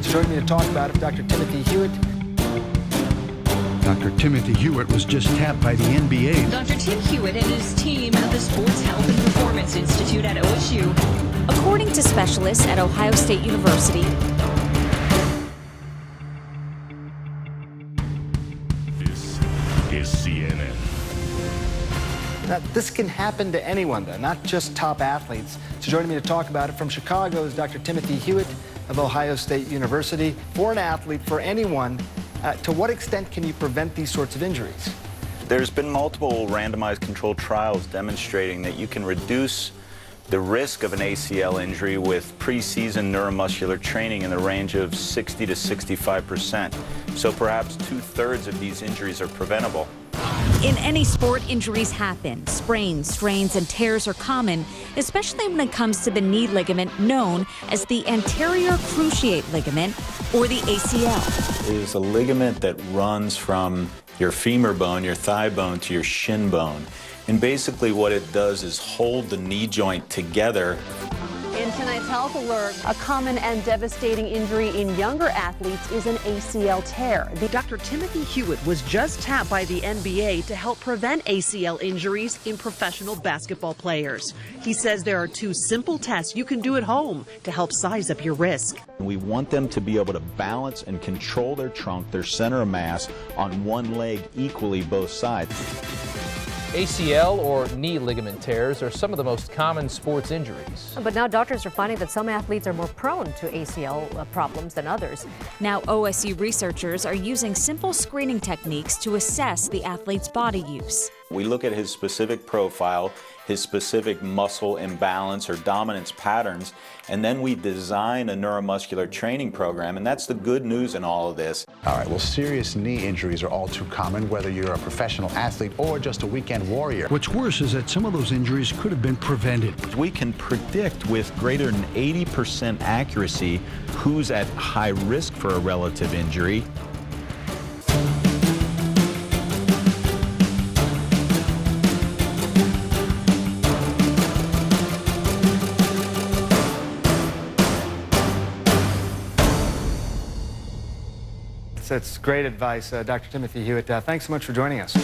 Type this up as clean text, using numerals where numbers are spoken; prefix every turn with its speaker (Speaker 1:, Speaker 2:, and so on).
Speaker 1: Joining me to talk about it, Dr. Timothy Hewett.
Speaker 2: Dr. Timothy Hewett was just tapped by the NBA.
Speaker 3: Dr. Tim Hewett and his team at the Sports Health and Performance Institute at OSU.
Speaker 4: According to specialists at Ohio State University,
Speaker 5: this is CNN.
Speaker 1: Now, this can happen to anyone, though, not just top athletes. So joining me to talk about it from Chicago is Dr. Timothy Hewett of Ohio State University. For an athlete, for anyone, to what extent can you prevent these sorts of injuries?
Speaker 6: There's been multiple randomized controlled trials demonstrating that you can reduce the risk of an ACL injury with preseason neuromuscular training in the range of 60 to 65%. So perhaps 2/3 of these injuries are preventable.
Speaker 4: in any sport, injuries happen. Sprains, strains, and tears are common, especially when it comes to the knee ligament known as the anterior cruciate ligament, or the ACL.
Speaker 6: It is a ligament that runs from your femur bone, your thigh bone, to your shin bone. And basically what it does is hold the knee joint together.
Speaker 7: In tonight's Health Alert, a common and devastating injury in younger athletes is an ACL tear.
Speaker 8: Dr. Timothy Hewett was just tapped by the NBA to help prevent ACL injuries in professional basketball players. He says there are 2 simple tests you can do at home to help size up your risk.
Speaker 9: We want them to be able to balance and control their trunk, their center of mass, on one leg equally both sides.
Speaker 10: ACL or knee ligament tears are some of the most common sports injuries.
Speaker 11: But now doctors are finding that some athletes are more prone to ACL problems than others.
Speaker 4: Now OSU researchers are using simple screening techniques to assess the athlete's body use.
Speaker 6: We look at his specific profile, his specific muscle imbalance or dominance patterns, and then we design a neuromuscular training program, and that's the good news in all of this.
Speaker 12: All right, well, serious knee injuries are all too common, whether you're a professional athlete or just a weekend warrior.
Speaker 2: What's worse is that some of those injuries could have been prevented.
Speaker 9: We can predict with greater than 80% accuracy who's at high risk for a relative injury.
Speaker 1: That's great advice, Dr. Timothy Hewett. Thanks so much for joining us.